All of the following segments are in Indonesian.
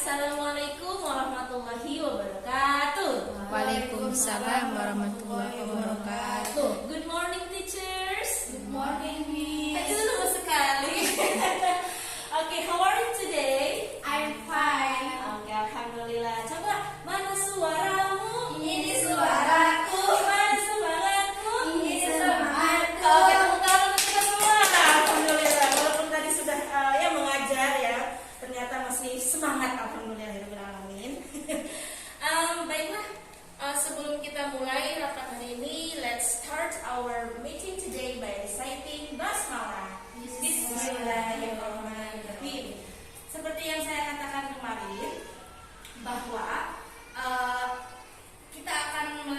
Assalamualaikum warahmatullahi wabarakatuh. Waalaikumsalam warahmatullahi wabarakatuh. Good morning teachers. Good morning, Miss. Itu lama sekali. Okay, how are you today? I'm fine. Okay, alhamdulillah. Coba mana suaramu? Ini suaraku. Mana semangatmu? Ini semangatku. Oke, tepuk tangan untuk kita semua. Alhamdulillah. Walaupun tadi sudah mengajar ya, ternyata masih semangat. Alhamdulillahirobbilalamin. Baiklah. Sebelum kita mulai rapat hari ini, let's start our meeting today by reciting basmalah. Bismillahirrahmanirrahim. Seperti yang saya katakan kemarin, bahwa kita akan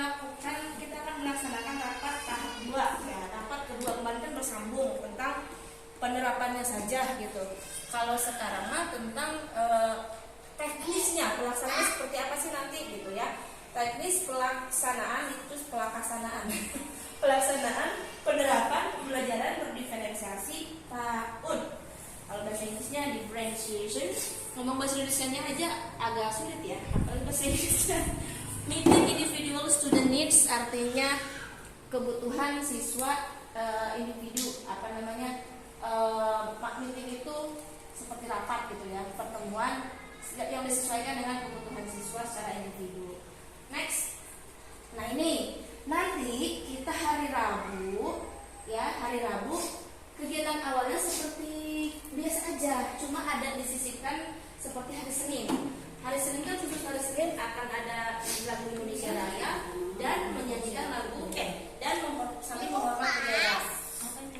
melaksanakan rapat tahap 2 ya. Rapat kedua kemarin kan bersambung tentang penerapannya saja gitu. Kalau sekarang mah tentang teknisnya, pelaksanaannya seperti apa sih nanti gitu ya. Teknis pelaksanaan itu pelaksanaan penerapan pembelajaran berdiferensiasi tahun. Kalau bahasa Inggrisnya differentiation. Ngomong bahasa Indonesianya aja agak sulit ya, apalagi bahasa Inggrisnya. Meeting individual student needs artinya kebutuhan siswa individu. Meeting itu seperti rapat gitu ya, pertemuan yang disesuaikan dengan kebutuhan siswa secara individu. Next. Nah ini nanti kita hari Rabu kegiatan awalnya seperti biasa aja, cuma ada disisipkan seperti hari Senin. Hari Senin kan khusus hari Senin akan ada lagu Indonesia Raya dan menyanyikan lagu dan saling menghormati daerah.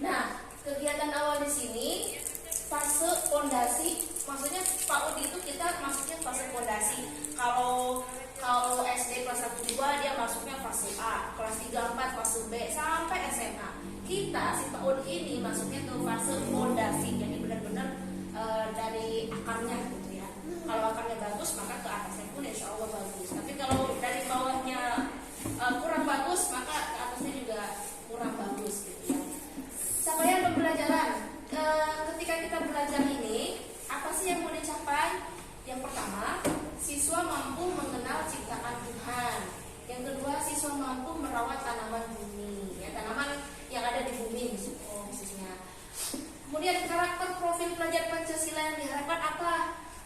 Nah, kegiatan awal di sini fase fondasi, maksudnya Pak Udi itu kita masuknya fase fondasi. Kalau SD kelas 1 2 dia masuknya fase A, kelas 3 4 fase B sampai SMA. Kita si Pak Udi ini masuknya ke fase fondasi. Jadi benar-benar dari akarnya gitu ya. Kalau akarnya bagus maka ke atasnya pun insya Allah bagus. Tapi kalau dari bawahnya kurang bagus maka ke atasnya juga kurang bagus gitu ya. Capaian pembelajaran. Ketika kita belajar ini, apa sih yang mau dicapai? Yang pertama, siswa mampu mengenal ciptaan Tuhan. Yang kedua, siswa mampu merawat tanaman bumi, ya, tanaman yang ada di bumi khususnya. Kemudian karakter profil pelajar Pancasila yang diharapkan apa?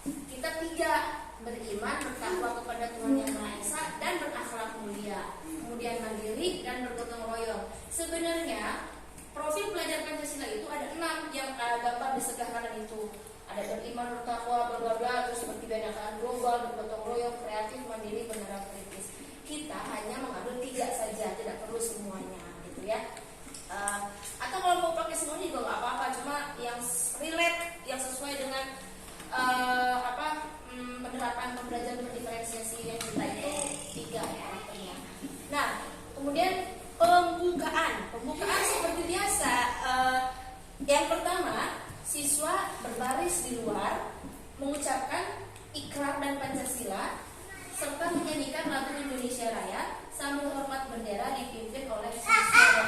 Kita 3, beriman, bertakwa kepada Tuhan Yang Maha Esa dan berakhlak mulia. Kemudian mandiri dan bergotong royong. Sebenarnya profil pelajar Pancasila itu ada 6 yang gambar di sebelah kanan itu. Ada beriman, bertakwa, bla bla, terus berkebinekaan global, bergotong royong, kreatif, mandiri, beneran, kritis. Kita hanya mengambil 3 saja, tidak perlu semuanya, gitu ya. Atau kalau mau pakai semuanya juga nggak apa-apa, cuma yang relate, yang sesuai dengan penerapan pembelajaran berdiferensiasi yang kita itu 3 karakternya. Nah, kemudian pembukaan seperti biasa. Yang pertama, siswa berbaris di luar mengucapkan ikrar dan Pancasila serta menyanyikan lagu Indonesia Raya sambil hormat bendera dipimpin oleh siswa.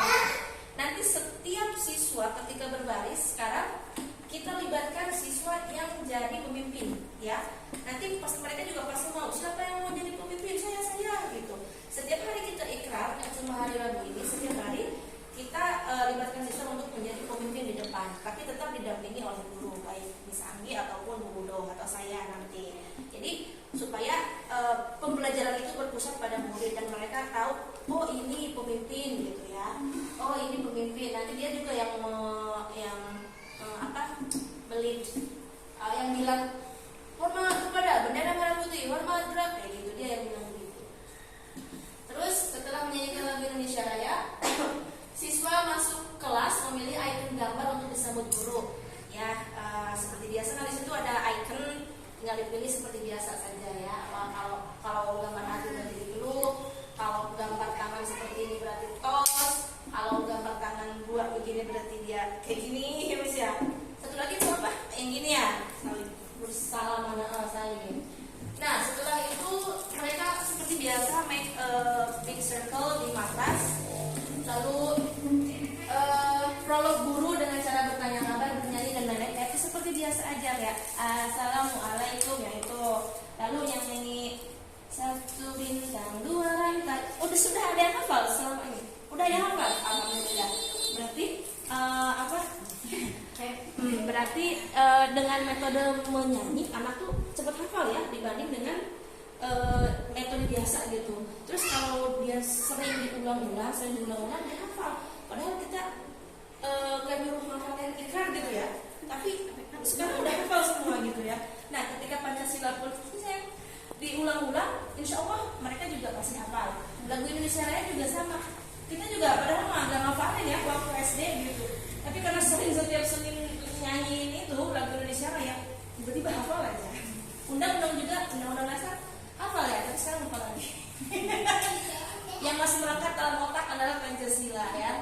Nanti setiap siswa ketika berbaris sekarang kita libatkan siswa yang jadi pemimpin ya. Nanti pas mereka juga pasti mau, siapa yang mau jadi pemimpin? Saya gitu. Setiap hari kita ikrar, cuma hari Rabu ini setiap hari kita libatkan siswa untuk menjadi pemimpin di depan, tapi tetap didampingi oleh guru, baik Miss Anggi ataupun Bu Budo atau saya nanti. Jadi supaya pembelajaran itu berpusat pada murid dan mereka tahu, oh ini pemimpin gitu ya, oh ini pemimpin. Nanti dia juga yang bilang hormat kepada bendera merah putih, hormat gerak kayak gitu, dia yang bilang gitu. Terus setelah menyanyikan lagu Indonesia Raya, siswa masuk kelas memilih icon gambar untuk disambut guru. Ya, seperti biasa nah di situ ada icon, tinggal dipilih seperti biasa saja ya. Kalau gambar hati berarti dipeluk, kalau gambar tangan seperti ini berarti tos, kalau gambar tangan buat begini berarti dia kayak gini ya Mas ya. Satu lagi itu apa? Yang gini ya, saling bersalaman saling. Nah, setelah itu mereka seperti biasa make a big circle di matras. Lalu prolog guru dengan cara bertanya kabar, bernyanyi dan lain-lain. Itu seperti biasa aja ya. Assalamualaikum, ya itu metode menyanyi anak tuh cepat hafal ya dibanding dengan metode biasa gitu. Terus kalau dia sering diulang-ulang dia hafal. Padahal kita kayak nyuruh hafalin ikrar gitu ya, tapi sekarang udah hafal semua gitu ya. Nah, ketika Pancasila saya diulang-ulang, insya Allah mereka juga pasti hafal. Lagu Indonesia Raya juga sama. Kita juga padahal mah nggak ngafalin ya waktu SD gitu. Tapi karena sering setiap Senin nyanyiin itu lagu Indonesia Raya, tiba-tiba hafal aja. Undang-undang juga, undang-undang dasar hafal ya, tapi sekarang lupa lagi. Yang masih melekat dalam otak adalah Pancasila ya.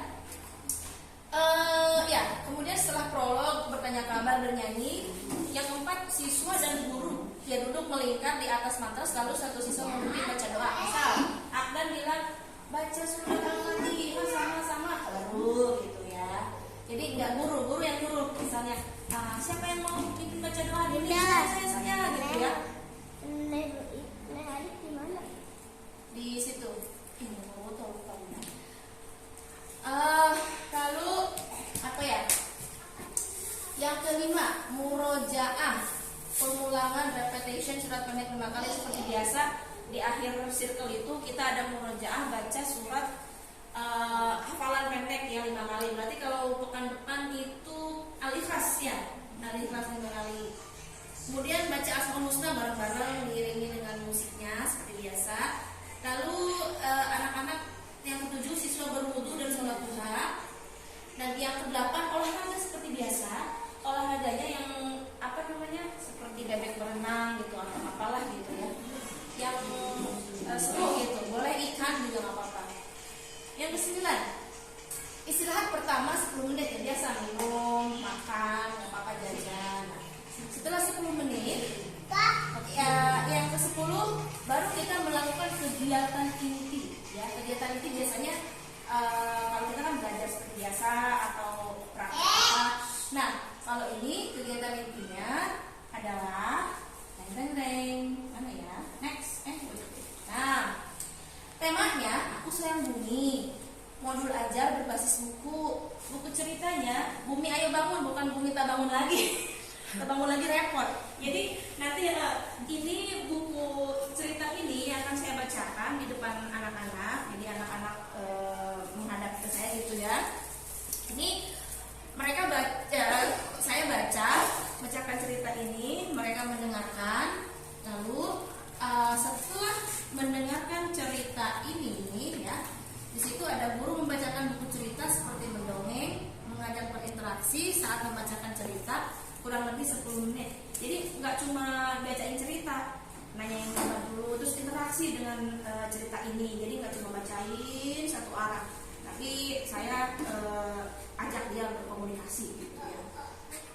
Ya, kemudian setelah prolog, bertanya kabar dan nyanyi, yang keempat siswa dan guru ya duduk melingkar di atas mantas, lalu satu siswa memimpin baca doa. Misal Akdan bilang baca surat Al-Fatihah sama-sama, baru gitu ya. Jadi nggak guru yang nyuruh, misalnya siapa yang mau memimpin baca doa ini saya gitu ya. Di situ. Lalu apa ya? Yang kelima, murojaah, pengulangan repetition surat pendek 5 kali seperti biasa. Di akhir circle itu kita ada murojaah baca surat hafalan pendek ya 5 kali. Berarti kalau pekan depan itu Al-Ikhlas ya, Al-Ikhlas 5 kali. Kemudian baca Asmaul Husna bareng-bareng diiringi dengan musiknya seperti biasa. Lalu anak-anak yang ketujuh siswa berwudu dan sholat duha. Dan yang kedelapan olahraga seperti biasa. Olahraganya yang apa namanya seperti bebek berenang gitu atau apalah gitu ya. Yang seru gitu, boleh ikan juga nggak apa-apa. Yang kesembilan, istirahat pertama 10 menit ya biasa, minum, makan, nggak apa-apa jajan. Nah, setelah 10 menit, yang ke-10 baru kita melakukan kegiatan inti. Ya, kegiatan inti biasanya kalau kita kan belajar seperti biasa atau praktek. Nah, kalau ini kegiatan intinya adalah mana ya? Next, Nah, temanya aku sayang bumi. Modul ajar berbasis buku. Buku ceritanya Bumi Ayo Bangun, bukan Bumi Tak Bangun Lagi. Tak bangun lagi repot. Jadi nanti ini buku cerita ini akan saya bacakan di depan anak-anak. Jadi anak-anak menghadap ke saya gitu ya. Ini mereka baca, saya bacakan cerita ini, mereka mendengarkan. Lalu setelah mendengarkan cerita ini ya, di situ ada guru membacakan buku cerita seperti mendongeng, mengajak berinteraksi saat membacakan cerita kurang lebih 10 menit. Jadi nggak cuma bacain cerita, nanyain kabar dulu, terus interaksi dengan cerita ini. Jadi nggak cuma bacain satu arah, tapi saya ajak dia berkomunikasi gitu ya.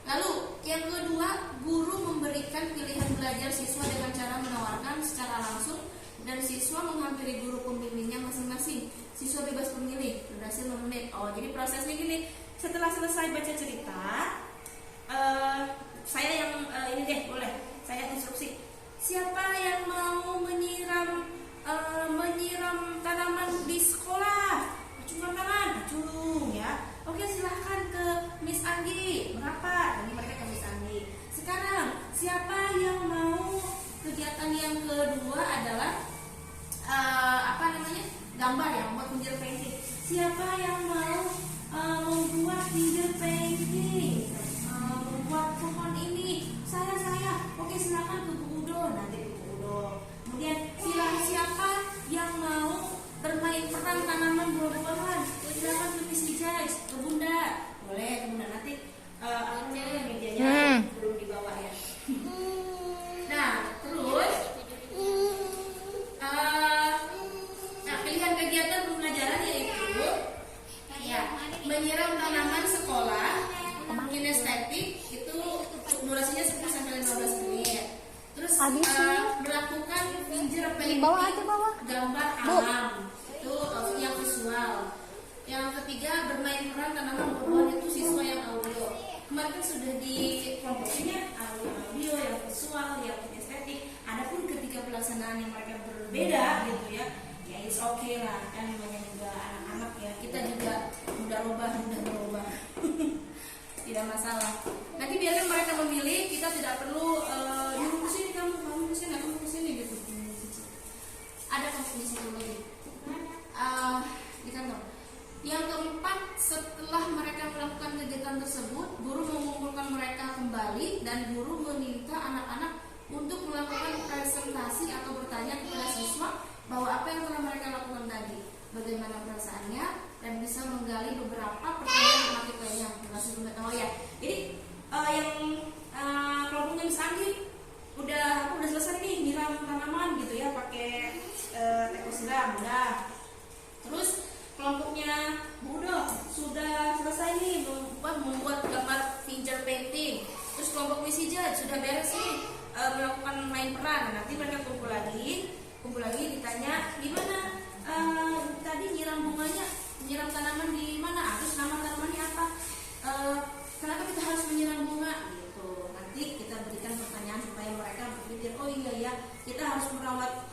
Lalu yang kedua, guru memberikan pilihan belajar siswa dengan cara menawarkan secara langsung dan siswa menghampiri guru pembimbingnya masing-masing. Siswa bebas memilih, durasi 5 menit. Oh, jadi prosesnya gini, setelah selesai baca cerita, saya yang ini deh boleh, saya instruksi. Siapa yang mau menyiram tanaman di sekolah? Acungkan tangan, acung ya. Oke, silahkan ke Miss Anggi. Berapa? Jadi mereka ke Miss Anggi. Sekarang siapa yang mau kegiatan yang kedua adalah gambar ya, membuat leader painting. Siapa yang mau membuat leader painting? Membuat pohon ini. Saya. Oke, silakan ke Bu Udo. Nanti ke Bu Udo. Kemudian siapa yang mau bermain peran tanaman buah-buahan? Silakan ke Miss Ijaz, ke Bunda. Boleh, ke Bunda nanti medianya belum dibawa ya. Nah, terus pilihan kegiatan pembelajaran yaitu menyiram tanaman sekolah, kinestetik itu durasinya 10 sampai 15 menit. Terus melakukan finger painting, gambar alam itu yang visual. Yang ketiga bermain peran tanaman buah-buahan itu siswa yang audio. Kemarin kan sudah di kelompoknya audio, yang visual, yang kinestetik. Adapun ketika pelaksanaan yang mereka berbeda gitu ya it's okay lah, kan namanya juga anak-anak ya, kita juga mudah berubah tidak masalah. Nah, Nanti biarkan mereka memilih, kita tidak perlu nyuruh ke sini kamu ke sini, kamu ke sini gitu. Ada komisi satu lagi di kantor. Yang keempat, setelah mereka melakukan kegiatan tersebut, guru mengumpulkan mereka kembali dan guru meminta anak-anak untuk melakukan presentasi atau bertanya kepada siswa bahwa apa yang telah mereka lakukan tadi, bagaimana perasaannya, dan bisa menggali beberapa pertanyaan tematik lainnya. Oh ya, jadi yang kelompoknya Miss Anggi udah selesai nih nyiram tanaman gitu ya, pakai teko siram udah. Terus kelompoknya Bu Udo sudah selesai nih membuat gambar finger painting. Terus kelompok Miss Hijab sudah beres nih melakukan main peran. Nanti mereka kumpul lagi ditanya gimana tadi nyiram bunganya, nyiram tanaman di mana? Terus nama tanamannya apa? Kenapa kita harus menyiram bunga? Gitu. Nanti kita berikan pertanyaan supaya mereka berpikir, oh iya ya, kita harus merawat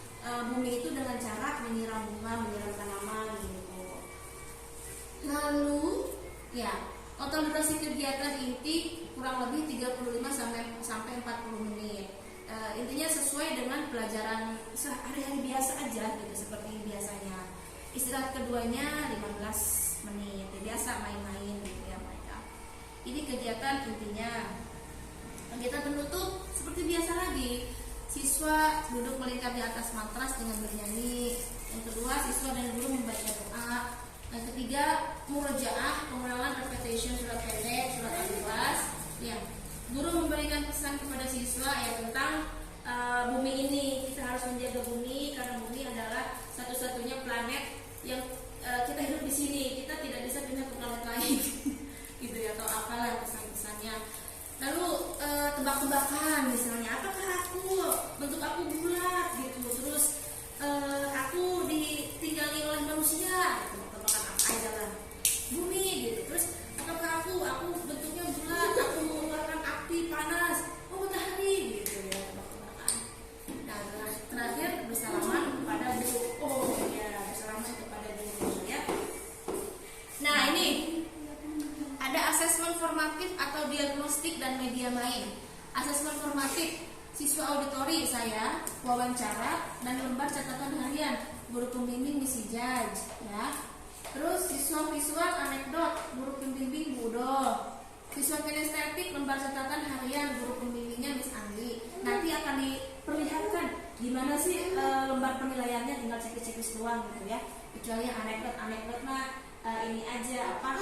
bumi itu dengan cara menyiram bunga, menyiram tanaman gitu. Lalu ya, total durasi kegiatan inti kurang lebih 35 sampai 40 menit. Intinya sesuai dengan pelajaran sehari-hari biasa aja gitu, seperti biasanya. Istirahat keduanya 15 menit. Biasa main-main gitu ya mereka. Ini kegiatan intinya. Kegiatan penutup seperti biasa lagi. Siswa duduk melingkar di atas matras dengan bernyanyi. Yang kedua, siswa dan guru membaca doa. Yang ketiga, murojaah, pengulangan repetition surat pendek, surat al-ikhlas. Ya, guru memberikan pesan kepada siswa ya tentang bumi ini. Kita harus menjaga bumi karena bumi adalah satu-satunya planet yang kita hidup di sini. Kita tidak bisa pindah ke planet lain, gitu ya, atau apalah pesan-pesannya. Lalu tebak-tebakan, misalnya, apakah bentuk aku bulat gitu, terus aku ditinggali oleh manusia, gitu. Tebakan apa aja lah, bumi gitu. Terus apakah aku bentuknya bulat, aku mengeluarkan api panas, oh matahari gitu ya, tebak-tebakan. Nah terakhir bersalaman kepada guru. Oh ya, bersalaman kepada guru ya. Nah ini ada asesmen formatif atau diagnostik dan media main. Asesmen formatif, siswa auditori saya, wawancara, dan lembar catatan harian, guru pembimbing Miss Hijaj ya. Terus siswa visual anekdot, guru pembimbing Bu Udo. Siswa kinestetik, lembar catatan harian, guru pembimbingnya Miss Anggi. Nanti akan diperlihatkan gimana sih lembar penilaiannya, tinggal checklist doang gitu ya. Kecuali yang anekdot mah ini aja apa